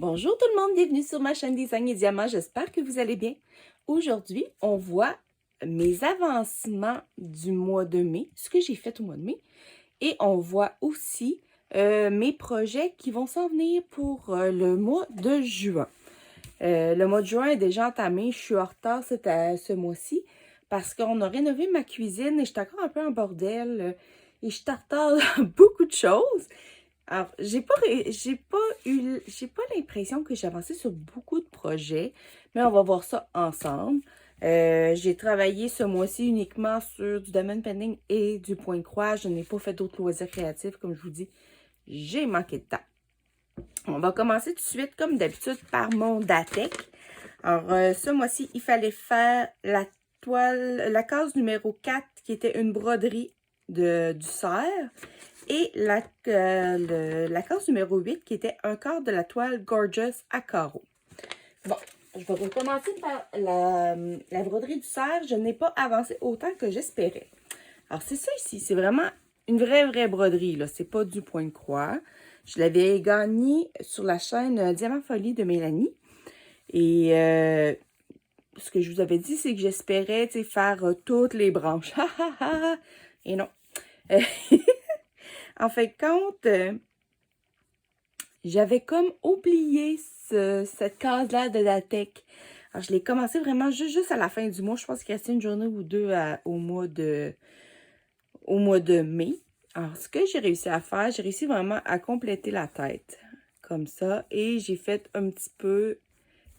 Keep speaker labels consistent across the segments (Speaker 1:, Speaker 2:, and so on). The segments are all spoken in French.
Speaker 1: Bonjour tout le monde, bienvenue sur ma chaîne Design et Diamant, j'espère que vous allez bien. Aujourd'hui, on voit mes avancements du mois de mai, ce que j'ai fait au mois de mai, et on voit aussi mes projets qui vont s'en venir pour le mois de juin. Le mois de juin est déjà entamé, je suis en retard ce mois-ci parce qu'on a rénové ma cuisine et j'étais encore un peu en bordel et je suis en retard dans beaucoup de choses. Alors, j'ai pas l'impression que j'ai avancé sur beaucoup de projets, mais on va voir ça ensemble. J'ai travaillé ce mois-ci uniquement sur du diamond painting et du point de croix. Je n'ai pas fait d'autres loisirs créatifs, comme je vous dis. J'ai manqué de temps. On va commencer tout de suite, comme d'habitude, par mon Datec. Alors, ce mois-ci, il fallait faire la case numéro 4, qui était une broderie du cerf. Et la case numéro 8, qui était un quart de la toile Gorgeous à carreaux. Bon, je vais recommencer par la broderie du cerf. Je n'ai pas avancé autant que j'espérais. Alors, c'est ça ici. C'est vraiment une vraie broderie, là. C'est pas du point de croix. Je l'avais gagné sur la chaîne Diamant Folie de Mélanie. Et ce que je vous avais dit, c'est que j'espérais, tu sais, faire toutes les branches. Et non. En fait, compte, j'avais comme oublié cette case-là de la tech. Alors, je l'ai commencé vraiment juste à la fin du mois. Je pense qu'il restait une journée ou deux au mois de mai. Alors, ce que j'ai réussi à faire, j'ai réussi vraiment à compléter la tête. Comme ça. Et j'ai fait un petit peu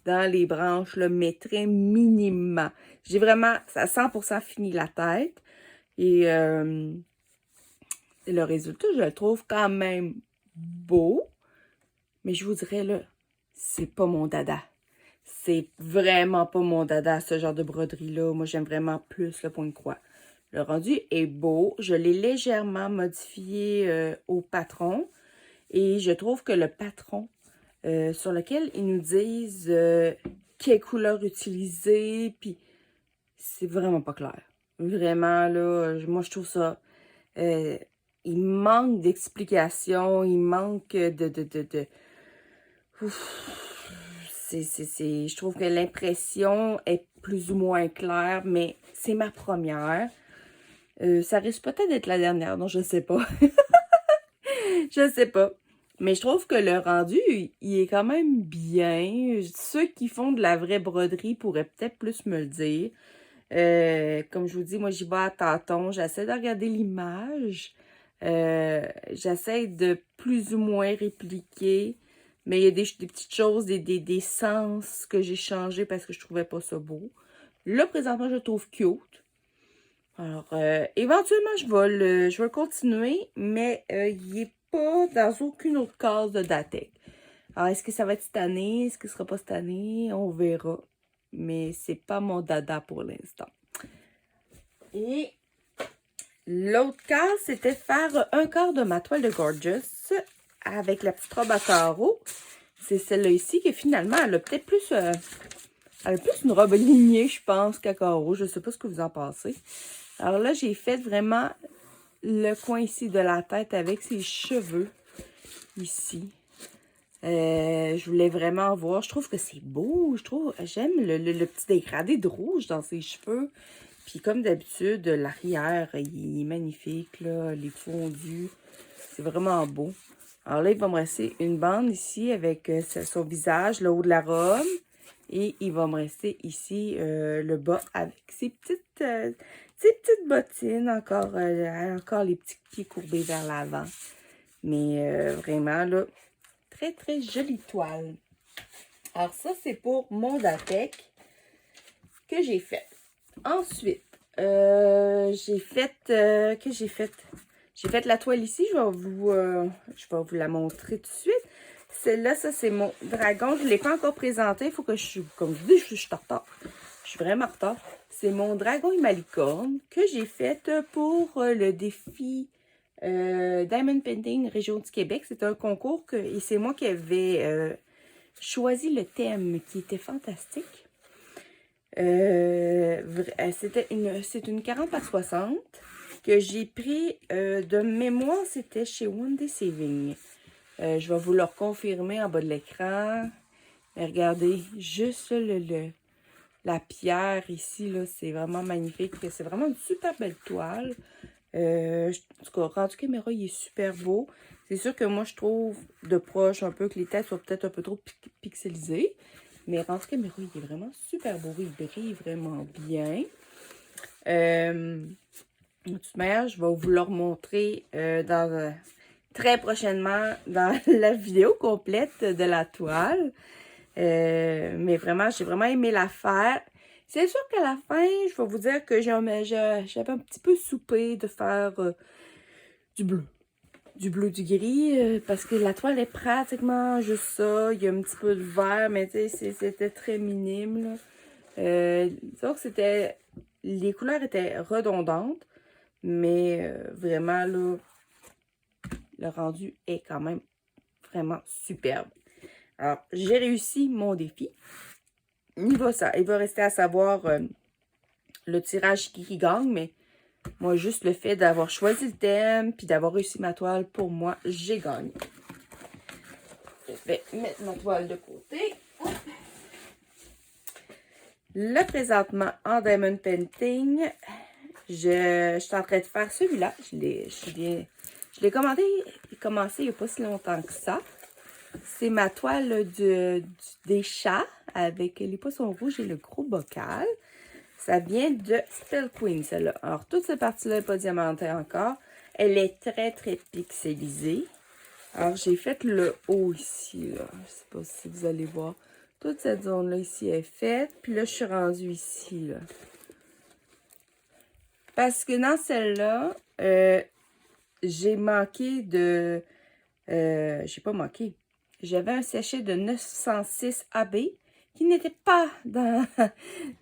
Speaker 1: dans les branches, là, mais très minimement. J'ai vraiment à 100% fini la tête. Et le résultat, je le trouve quand même beau. Mais je vous dirais, là, c'est pas mon dada. C'est vraiment pas mon dada, ce genre de broderie-là. Moi, j'aime vraiment plus le point de croix. Le rendu est beau. Je l'ai légèrement modifié au patron. Et je trouve que le patron sur lequel ils nous disent quelle couleur utiliser, puis c'est vraiment pas clair. Vraiment, là, moi, je trouve ça... il manque d'explications, il manque je trouve que l'impression est plus ou moins claire, mais c'est ma première. Ça risque peut-être d'être la dernière, non, je sais pas. Je sais pas. Mais je trouve que le rendu, il est quand même bien. Ceux qui font de la vraie broderie pourraient peut-être plus me le dire. Comme je vous dis, moi, j'y vais à tâtons. J'essaie de regarder l'image. J'essaie de plus ou moins répliquer. Mais il y a des petites choses, des sens que j'ai changés parce que je trouvais pas ça beau. Là, présentement, je le trouve cute. Alors, éventuellement, je vais continuer, mais il n'est pas dans aucune autre case de Datec. Alors, est-ce que ça va être cette année? Est-ce que ce sera pas cette année? On verra. Mais c'est pas mon dada pour l'instant. Et l'autre case, c'était faire un quart de ma toile de Gorgeous avec la petite robe à carreaux. C'est celle-là ici qui finalement, elle a peut-être plus... elle a plus une robe lignée, je pense, qu'à carreaux. Je ne sais pas ce que vous en pensez. Alors là, j'ai fait vraiment le coin ici de la tête avec ses cheveux ici. Je voulais vraiment voir. Je trouve que c'est beau. J'aime le petit dégradé de rouge dans ses cheveux. Puis comme d'habitude, l'arrière, il est magnifique, là. Les fondus. C'est vraiment beau. Alors là, il va me rester une bande ici avec son visage, le haut de la robe. Et il va me rester ici le bas avec ses petites bottines, encore les petits pieds courbés vers l'avant. Mais vraiment, là, très jolie toile. Alors ça, c'est pour mon Datec que j'ai fait. Ensuite, j'ai fait... que j'ai fait? J'ai fait la toile ici. Je vais vous la montrer tout de suite. Celle-là, ça, c'est mon dragon. Je ne l'ai pas encore présenté. Il faut que comme je vous dis, je suis en retard. Je suis vraiment en retard. C'est mon dragon et ma licorne que j'ai fait pour le défi Diamond Painting Région du Québec. C'est un concours et c'est moi qui avais choisi le thème qui était fantastique. C'est une 40 par 60 que j'ai pris de mémoire. C'était chez One Day Saving. Je vais vous le confirmer en bas de l'écran. Mais regardez, juste la pierre ici, là, c'est vraiment magnifique. C'est vraiment une super belle toile. En tout cas, rendu caméra, il est super beau. C'est sûr que moi, je trouve de proche un peu que les têtes sont peut-être un peu trop pixelisées. Mais rendu caméra, il est vraiment super beau. Il brille vraiment bien. De toute manière, je vais vous le remontrer très prochainement dans la vidéo complète de la toile. Mais vraiment, j'ai vraiment aimé la faire. C'est sûr qu'à la fin, je vais vous dire que j'avais un petit peu soupé de faire du bleu. Du bleu, du gris, parce que la toile est pratiquement juste ça. Il y a un petit peu de vert, mais tu sais, c'était très minime, là. Disons que les couleurs étaient redondantes, mais vraiment, là, le rendu est quand même vraiment superbe. Alors, j'ai réussi mon défi. Il va rester à savoir le tirage qui gagne, mais moi, juste le fait d'avoir choisi le thème puis d'avoir réussi ma toile, pour moi, j'ai gagné. Je vais mettre ma toile de côté. Là, présentement, en Diamond Painting, je suis en train de faire celui-là. Je l'ai commencé il n'y a pas si longtemps que ça. C'est ma toile des chats avec les poissons rouges et le gros bocal. Ça vient de Spell Queen, celle-là. Alors, toute cette partie-là n'est pas diamantée encore. Elle est très, très pixelisée. Alors, j'ai fait le haut ici, là. Je ne sais pas si vous allez voir. Toute cette zone-là ici est faite. Puis là, je suis rendue ici, là. Parce que dans celle-là, j'ai manqué de... j'ai pas manqué. J'avais un sachet de 906 AB qui n'était pas dans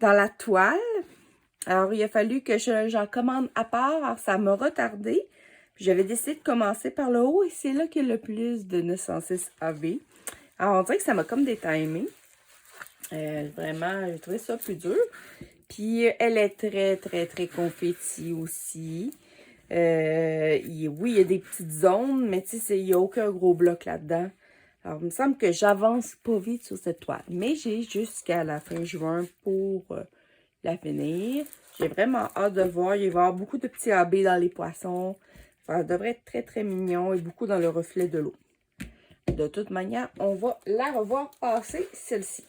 Speaker 1: la toile. Alors, il a fallu que j'en commande à part. Alors, ça m'a retardé. J'avais décidé de commencer par le haut et c'est là qu'il y a le plus de 906 AB. Alors, on dirait que ça m'a comme détimé. Vraiment, j'ai trouvé ça plus dur. Puis, elle est très, très, très confetti aussi. Oui, il y a des petites zones, mais tu sais, il n'y a aucun gros bloc là-dedans. Alors, il me semble que j'avance pas vite sur cette toile. Mais j'ai jusqu'à la fin juin pour la finir. J'ai vraiment hâte de voir. Il va y avoir beaucoup de petits AB dans les poissons. Ça devrait être très, très mignon et beaucoup dans le reflet de l'eau. De toute manière, on va la revoir passer, celle-ci.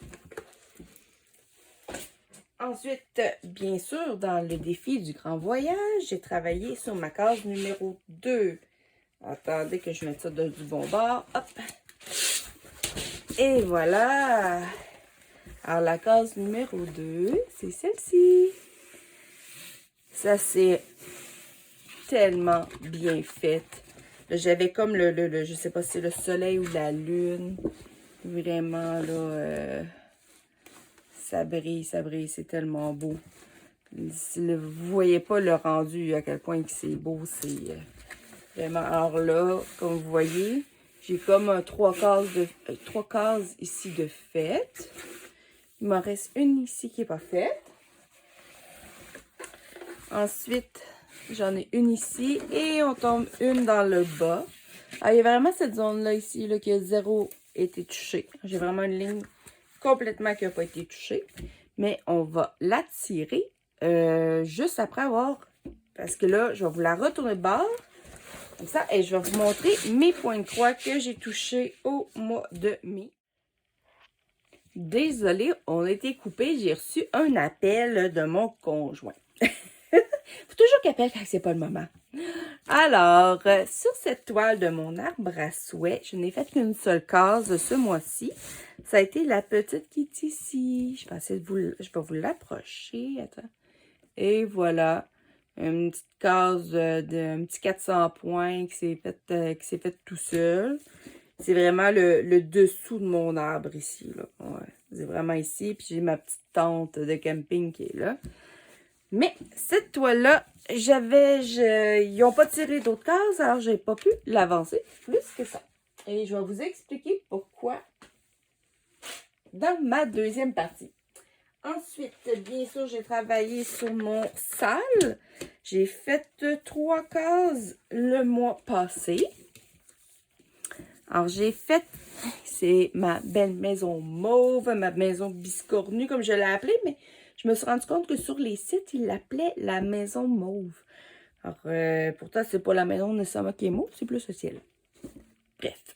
Speaker 1: Ensuite, bien sûr, dans le défi du grand voyage, j'ai travaillé sur ma case numéro 2. Attendez que je mette ça du bon bord. Hop! Et voilà! Alors, la case numéro 2, c'est celle-ci. Ça, c'est tellement bien fait. J'avais comme je sais pas si c'est le soleil ou la lune. Vraiment, là, ça brille, c'est tellement beau. Si vous voyez pas le rendu, à quel point c'est beau, c'est vraiment... Alors là, comme vous voyez, j'ai comme 3 cases ici de faites. Il m'en reste une ici qui n'est pas faite. Ensuite, j'en ai une ici et on tombe une dans le bas. Alors, il y a vraiment cette zone-là ici là, qui a zéro été touchée. J'ai vraiment une ligne complètement qui n'a pas été touchée. Mais on va la tirer juste après avoir... Parce que là, je vais vous la retourner de bord. Comme ça, et je vais vous montrer mes points de croix que j'ai touchés au mois de mai. Désolée, on a été coupé. J'ai reçu un appel de mon conjoint. Faut toujours qu'il appelle quand c'est pas le moment. Alors, sur cette toile de mon arbre à souhait, je n'ai fait qu'une seule case ce mois-ci. Ça a été la petite qui est ici. Je vais vous l'approcher. Attends. Et voilà. Une petite case un petit 400 points qui s'est fait tout seul. C'est vraiment le dessous de mon arbre ici. Là. Ouais, c'est vraiment ici. Puis j'ai ma petite tente de camping qui est là. Mais cette toile-là, ils n'ont pas tiré d'autres cases, alors j'ai pas pu l'avancer plus que ça. Et je vais vous expliquer pourquoi dans ma deuxième partie. Ensuite, bien sûr, j'ai travaillé sur mon salle. J'ai fait 3 cases le mois passé. Alors, j'ai fait, c'est ma belle maison mauve, ma maison biscornue, comme je l'ai appelée, mais je me suis rendu compte que sur les sites, ils l'appelaient la maison mauve. Alors, pourtant, c'est pas la maison nécessairement qui est mauve, c'est plus le ciel. Bref.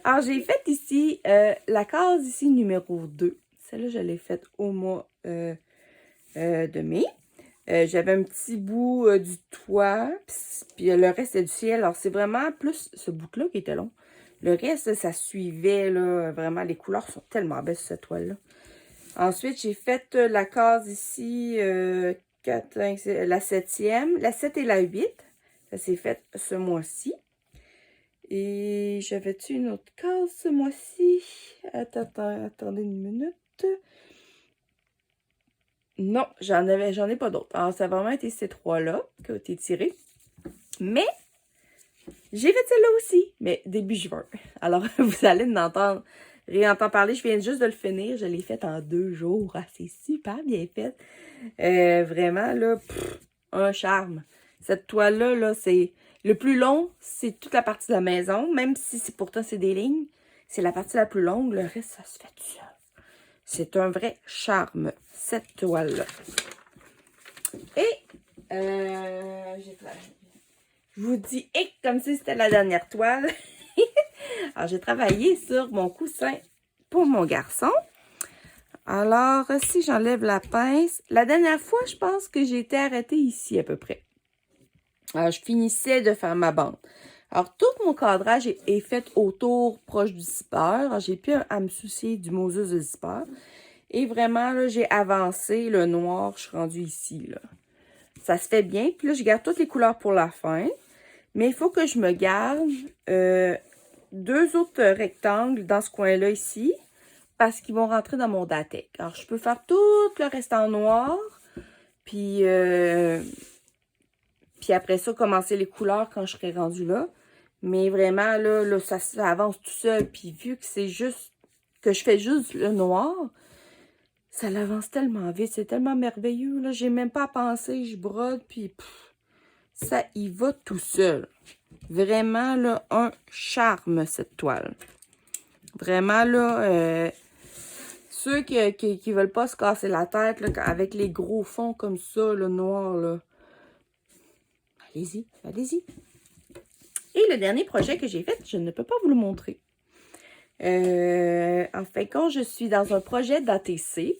Speaker 1: Alors, j'ai fait ici la case ici numéro 2. Celle-là, je l'ai faite au mois de mai. J'avais un petit bout du toit, puis le reste c'est du ciel. Alors, c'est vraiment plus ce bout-là qui était long. Le reste, ça suivait, là, vraiment, les couleurs sont tellement belles sur cette toile-là. Ensuite, j'ai fait la case ici, 4, 5, la 7e, la 7 et la 8. Ça s'est fait ce mois-ci. Et j'avais-tu une autre case ce mois-ci? Attendez une minute. Non, j'en ai pas d'autres. Alors, ça a vraiment été ces trois-là qui ont été tirés. Mais, j'ai fait celle-là aussi, mais début juin. Alors, vous allez réentendre parler. Je viens juste de le finir. Je l'ai fait en 2 jours. Ah, c'est super bien fait. Vraiment, là, un charme. Cette toile-là, là, c'est le plus long, c'est toute la partie de la maison. Même si pourtant c'est des lignes, c'est la partie la plus longue. Le reste, ça se fait tout seul. C'est un vrai charme, cette toile-là. Et, je vous dis, et comme si c'était la dernière toile. Alors, j'ai travaillé sur mon coussin pour mon garçon. Alors, si j'enlève la pince, la dernière fois, je pense que j'ai été arrêtée ici à peu près. Alors, je finissais de faire ma bande. Alors, tout mon cadrage est fait autour, proche du zipper. Alors, j'ai plus à me soucier du Moses de zipper. Et vraiment, là, j'ai avancé le noir. Je suis rendue ici, là. Ça se fait bien. Puis là, je garde toutes les couleurs pour la fin. Mais il faut que je me garde 2 autres rectangles dans ce coin-là ici. Parce qu'ils vont rentrer dans mon Datek. Alors, je peux faire tout le reste en noir. Puis après ça, commencer les couleurs quand je serai rendue là. Mais vraiment, là ça avance tout seul. Puis vu que c'est juste, que je fais juste le noir, ça l'avance tellement vite. C'est tellement merveilleux. Là, j'ai même pas à penser. Je brode, puis ça y va tout seul. Vraiment, là, un charme, cette toile. Vraiment, là, ceux qui veulent pas se casser la tête, là, avec les gros fonds comme ça, le noir, là, allez-y, allez-y. Et le dernier projet que j'ai fait, je ne peux pas vous le montrer. En fait, quand je suis dans un projet d'ATC,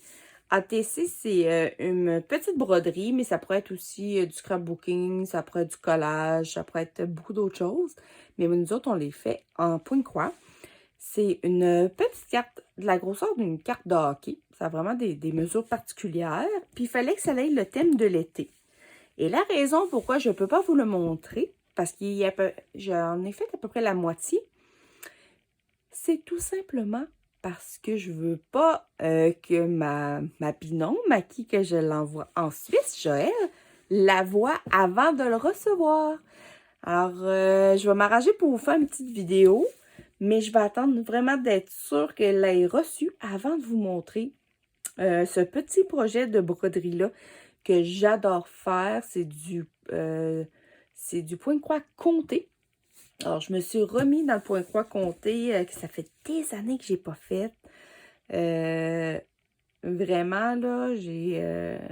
Speaker 1: ATC, c'est une petite broderie, mais ça pourrait être aussi du scrapbooking, ça pourrait être du collage, ça pourrait être beaucoup d'autres choses. Mais nous autres, on les fait en point-croix. C'est une petite carte, de la grosseur d'une carte de hockey. Ça a vraiment des mesures particulières. Puis, il fallait que ça ait le thème de l'été. Et la raison pourquoi je ne peux pas vous le montrer, parce que j'en ai fait à peu près la moitié, c'est tout simplement parce que je veux pas que ma binôme, à qui que je l'envoie en Suisse, Joël, la voie avant de le recevoir. Alors, je vais m'arranger pour vous faire une petite vidéo, mais je vais attendre vraiment d'être sûre qu'elle l'ait reçue avant de vous montrer ce petit projet de broderie-là que j'adore faire. C'est du point-croix compté. Alors, je me suis remis dans le point-croix compté, que ça fait des années que j'ai pas fait. Vraiment, là,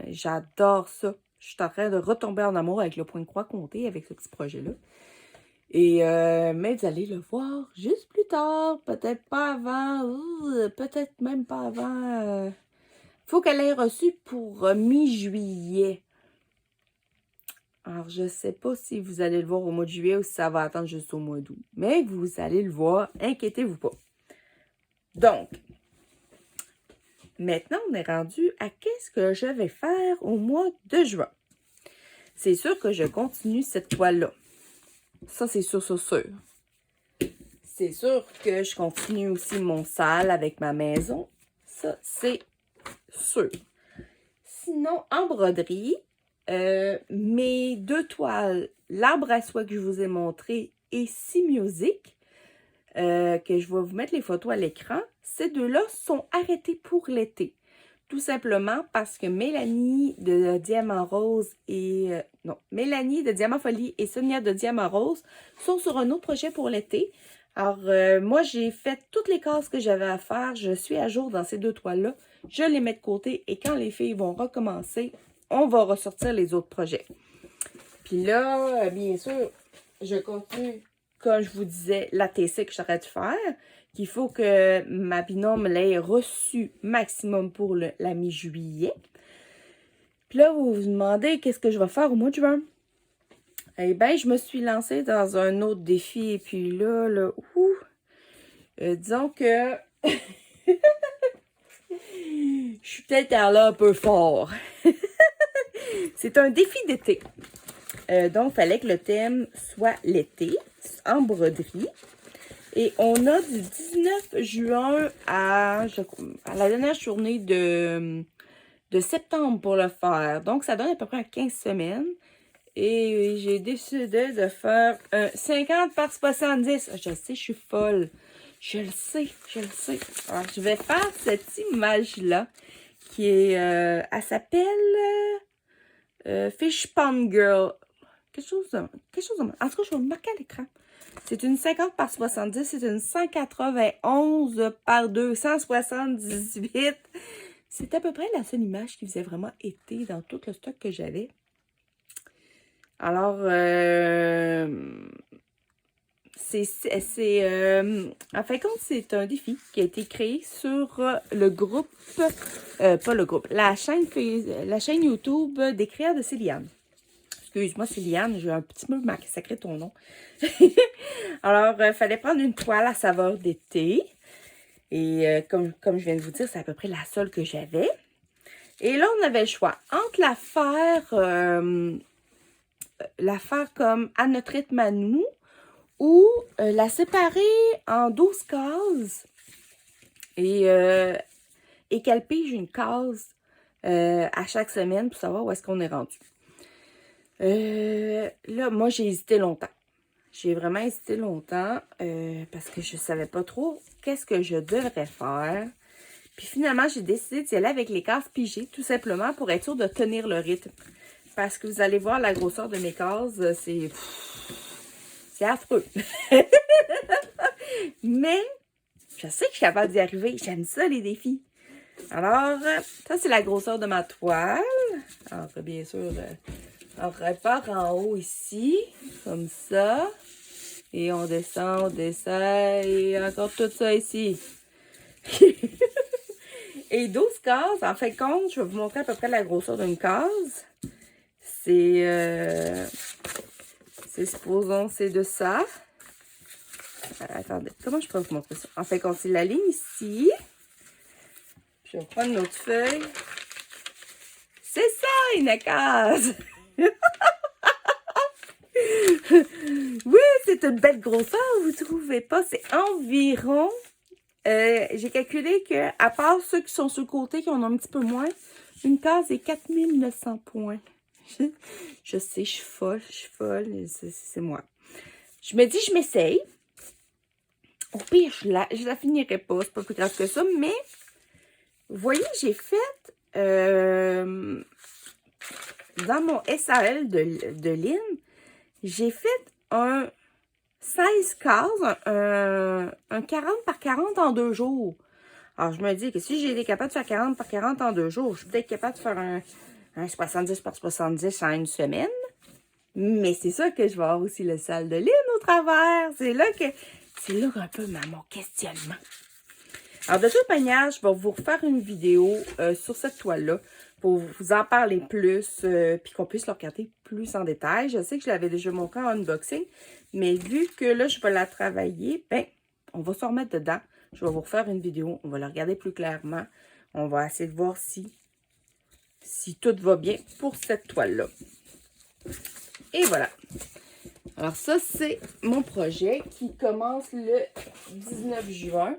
Speaker 1: j'adore ça. Je suis en train de retomber en amour avec le point-croix compté, avec ce petit projet-là. Et, mais vous allez le voir juste plus tard, peut-être pas avant, peut-être même pas avant. Faut qu'elle ait reçu pour mi-juillet. Alors, je ne sais pas si vous allez le voir au mois de juillet ou si ça va attendre juste au mois d'août. Mais vous allez le voir, inquiétez-vous pas. Donc, maintenant, on est rendu à qu'est-ce que je vais faire au mois de juin. C'est sûr que je continue cette toile-là. Ça, c'est sûr, sûr, sûr. C'est sûr que je continue aussi mon salle avec ma maison. Ça, c'est sûr. Sinon, en broderie, mes 2 toiles, l'arbre à soie que je vous ai montré et Si Music, que je vais vous mettre les photos à l'écran, ces 2-là sont arrêtés pour l'été. Tout simplement parce que Mélanie de Diamant Rose et... Mélanie de Diamant Folie et Sonia de Diamant Rose sont sur un autre projet pour l'été. Alors, moi, j'ai fait toutes les cases que j'avais à faire. Je suis à jour dans ces 2 toiles-là. Je les mets de côté et quand les filles vont recommencer, on va ressortir les autres projets. Puis là, bien sûr, je continue, comme je vous disais, l'ATC que j'aurais dû faire, qu'il faut que ma binôme l'ait reçu maximum pour la mi-juillet. Puis là, vous vous demandez qu'est-ce que je vais faire au mois de juin. Eh bien, je me suis lancée dans un autre défi. Et puis là, disons que je suis peut-être allée un peu fort. C'est un défi d'été. Donc, il fallait que le thème soit l'été, en broderie. Et on a du 19 juin à la dernière journée de septembre pour le faire. Donc, ça donne à peu près 15 semaines. Et j'ai décidé de faire un 50 par 70. Je sais, je suis folle. Je le sais, je le sais. Alors, je vais faire cette image-là qui est... elle s'appelle Fish Pond Girl. Quelque chose de... En tout cas, je vais le marquer à l'écran. C'est une 50 par 70. C'est une 191 par 278. C'est à peu près la seule image qui faisait vraiment été dans tout le stock que j'avais. Alors, en fin de compte, c'est un défi qui a été créé sur le groupe, pas le groupe, la chaîne YouTube des créateurs de Céliane. Excuse-moi, Céliane, j'ai un petit peu sacré ton nom. Alors, il fallait prendre une toile à saveur d'été. Et comme je viens de vous dire, c'est à peu près la seule que j'avais. Et là, on avait le choix entre la faire comme à notre rythme à nous ou la séparer en 12 cases et qu'elle pige une case à chaque semaine pour savoir où est-ce qu'on est rendu. Là, moi, j'ai hésité longtemps. J'ai vraiment hésité longtemps parce que je ne savais pas trop qu'est-ce que je devrais faire. Puis finalement, j'ai décidé d'y aller avec les cases pigées, tout simplement pour être sûre de tenir le rythme. Parce que vous allez voir la grosseur de mes cases, c'est affreux. Mais je sais que je suis capable d'y arriver. J'aime ça, les défis. Alors, ça, c'est la grosseur de ma toile. Alors, bien sûr, on repart en haut ici, comme ça. Et on descend, et encore tout ça ici. Et 12 cases, en fin de compte, je vais vous montrer à peu près la grosseur d'une case. Supposons, c'est de ça. Attendez, comment je peux vous montrer ça? En fait, on la ligne ici. Je vais prendre notre feuille. C'est ça, une case! Oui, c'est une belle grosseur, vous trouvez pas? C'est environ... j'ai calculé que, à part ceux qui sont sur le côté, qui en ont un petit peu moins, une case est 4900 points. Je sais, je suis folle, c'est moi. Je me dis, je m'essaye. Au pire, je la finirai pas, c'est pas plus grave que ça, mais vous voyez, j'ai fait dans mon SAL de Lynn, j'ai fait un 16 cases, un 40 par 40 en 2 jours. Alors, je me dis que si j'ai été capable de faire 40 par 40 en 2 jours, je suis peut-être capable de faire un 70 par 70 en une semaine. Mais c'est ça que je vais avoir aussi le salle de Lynn au travers. C'est là un peu mon questionnement. Alors, de toute manière, je vais vous refaire une vidéo sur cette toile-là pour vous en parler plus, puis qu'on puisse le regarder plus en détail. Je sais que je l'avais déjà montré en unboxing, mais vu que là, je vais la travailler, ben, on va se remettre dedans. Je vais vous refaire une vidéo, on va la regarder plus clairement. On va essayer de voir si tout va bien pour cette toile-là. Et voilà. Alors ça, c'est mon projet qui commence le 19 juin.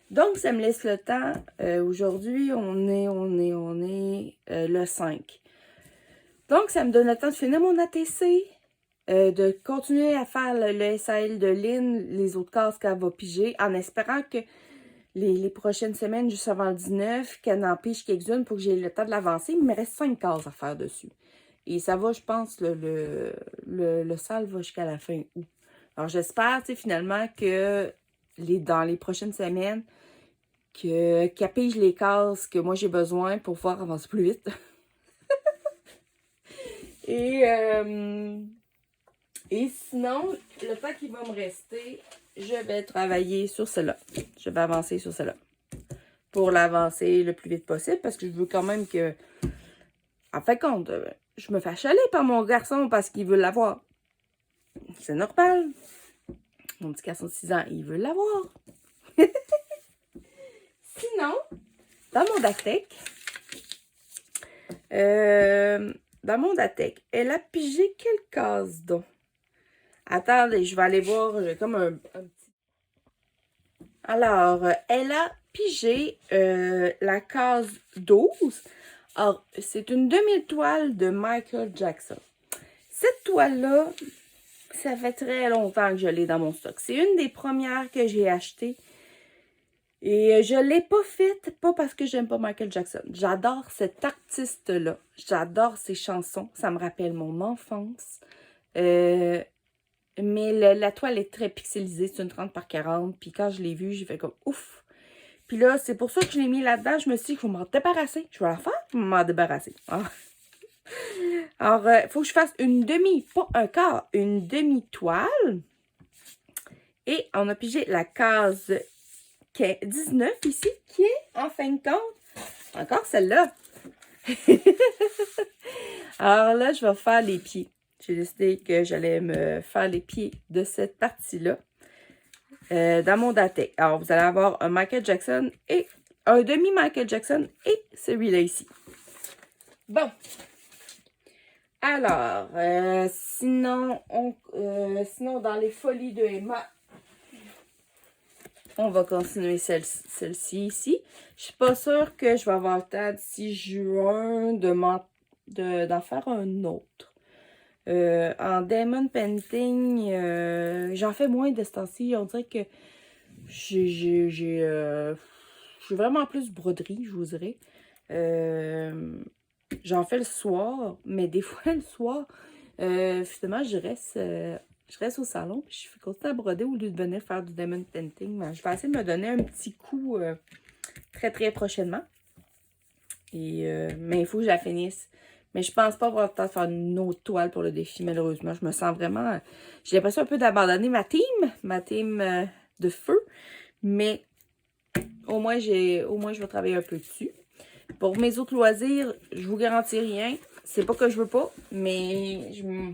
Speaker 1: Donc, ça me laisse le temps. Aujourd'hui, on est le 5. Donc, ça me donne le temps de finir mon ATC, de continuer à faire le SAL de Lynn, les autres cases qu'elle va piger, en espérant que les prochaines semaines, juste avant le 19, qu'elle en pige quelques-unes pour que j'ai le temps de l'avancer. Il me reste 5 cases à faire dessus. Et ça va, je pense, le SAL va jusqu'à la fin août. Alors, j'espère, finalement, que dans les prochaines semaines qu'elle pige les cases que moi j'ai besoin pour pouvoir avancer plus vite. Et sinon, le temps qui va me rester, je vais travailler sur cela. Je vais avancer sur cela. Pour l'avancer le plus vite possible, parce que je veux quand même que... En fait, compte, je me fais chaler par mon garçon parce qu'il veut l'avoir. C'est normal. Mon petit garçon de 6 ans, il veut l'avoir. Sinon, dans mon DATEC, elle a pigé quelle case donc? Attendez, je vais aller voir. J'ai comme un petit... Alors, elle a pigé la case 12. Alors, c'est une demi-toile de Michael Jackson. Cette toile-là, ça fait très longtemps que je l'ai dans mon stock. C'est une des premières que j'ai achetées. Et je ne l'ai pas faite, pas parce que j'aime pas Michael Jackson. J'adore cet artiste-là. J'adore ses chansons. Ça me rappelle mon enfance. Mais la toile est très pixelisée. C'est une 30 par 40. Puis quand je l'ai vue, j'ai fait comme ouf. Puis là, c'est pour ça que je l'ai mis là-dedans. Je me suis dit qu'il faut m'en débarrasser. Je vais la faire pour m'en débarrasser. Ah. Alors, il faut que je fasse une demi, pas un quart, une demi-toile. Et on a pigé la case 19 ici, qui est, en fin de compte, encore celle-là. Alors là, je vais faire les pieds. J'ai décidé que j'allais me faire les pieds de cette partie-là dans mon DATEC. Alors, vous allez avoir un Michael Jackson et un demi-Michael Jackson et celui-là ici. Bon. Alors, sinon, dans les folies de Emma, on va continuer celle-ci ici. Je suis pas sûre que je vais avoir le temps d'ici juin d'en faire un autre. En Diamond Painting, j'en fais moins de ce temps-ci. On dirait que j'ai vraiment plus broderie, je vous dirais. J'en fais le soir, mais des fois le soir, finalement, je reste au salon, puis je fais continuer à broder au lieu de venir faire du diamond painting. Mais je vais essayer de me donner un petit coup très très prochainement. Mais il faut que je la finisse. Mais je pense pas avoir le temps de faire une autre toile pour le défi, malheureusement. Je me sens vraiment... J'ai l'impression un peu d'abandonner ma team de feu. Mais au moins, je vais travailler un peu dessus. Pour mes autres loisirs, je vous garantis rien. C'est pas que je veux pas, mais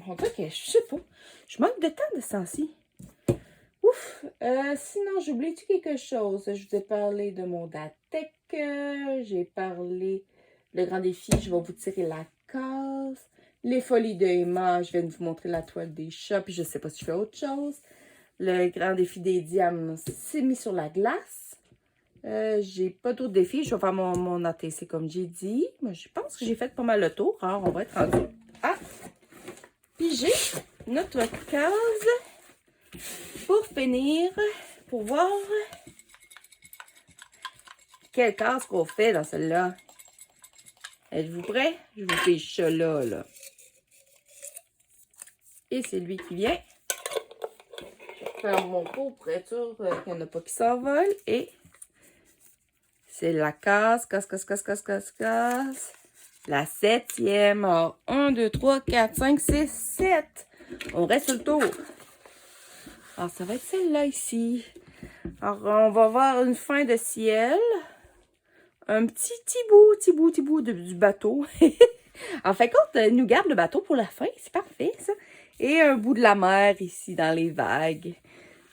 Speaker 1: on dirait que je sais pas. Je manque de temps de ce temps-ci. Ouf! Sinon, j'oublie-tu quelque chose? Je vous ai parlé de mon DATEC. J'ai parlé le grand défi. Je vais vous tirer la case. Les folies de Emma. Je viens de vous montrer la toile des chats. Puis je sais pas si je fais autre chose. Le grand défi des diamants s'est mis sur la glace. J'ai pas d'autres défis. Je vais faire mon ATC comme j'ai dit. Mais je pense que j'ai fait pas mal le tour. Alors, on va être rendu à piger notre case pour finir, pour voir quelle case qu'on fait dans celle-là. Êtes-vous prêts? Je vous pige ça là. Et c'est lui qui vient. Je vais faire mon pot pour être sûr qu'il n'y en a pas qui s'envolent. Et c'est la case. La 7e. Alors, 1, 2, 3, 4, 5, 6, 7. On reste sur le tour. Alors, ça va être celle-là ici. Alors, on va voir une fin de ciel. Un petit bout du bateau. En fait, quand elle nous garde le bateau pour la fin, c'est parfait, ça. Et un bout de la mer ici, dans les vagues.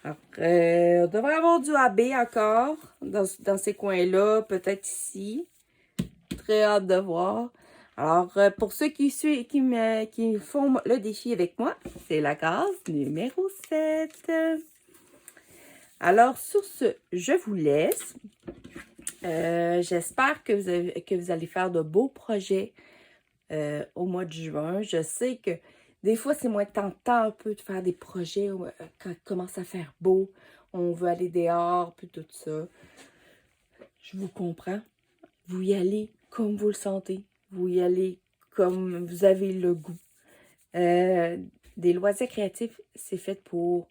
Speaker 1: Après, on devrait avoir du AB encore dans ces coins-là, peut-être ici. Très hâte de voir. Alors, pour ceux qui font le défi avec moi, c'est la case numéro 7. Alors, sur ce, je vous laisse. J'espère que vous allez faire de beaux projets au mois de juin. Je sais que des fois, c'est moins tentant un peu de faire des projets quand il commence à faire beau. On veut aller dehors, puis tout ça. Je vous comprends. Vous y allez comme vous le sentez. Vous y allez comme vous avez le goût. Des loisirs créatifs, c'est fait pour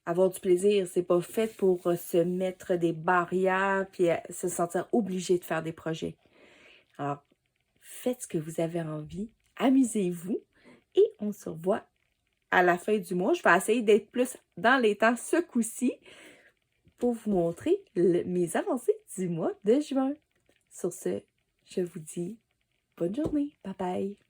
Speaker 1: avoir du plaisir. C'est pas fait pour se mettre des barrières puis se sentir obligé de faire des projets. Alors, faites ce que vous avez envie, amusez-vous et on se revoit à la fin du mois. Je vais essayer d'être plus dans les temps ce coup-ci pour vous montrer mes avancées du mois de juin. Sur ce, je vous dis bonne journée. Bye bye.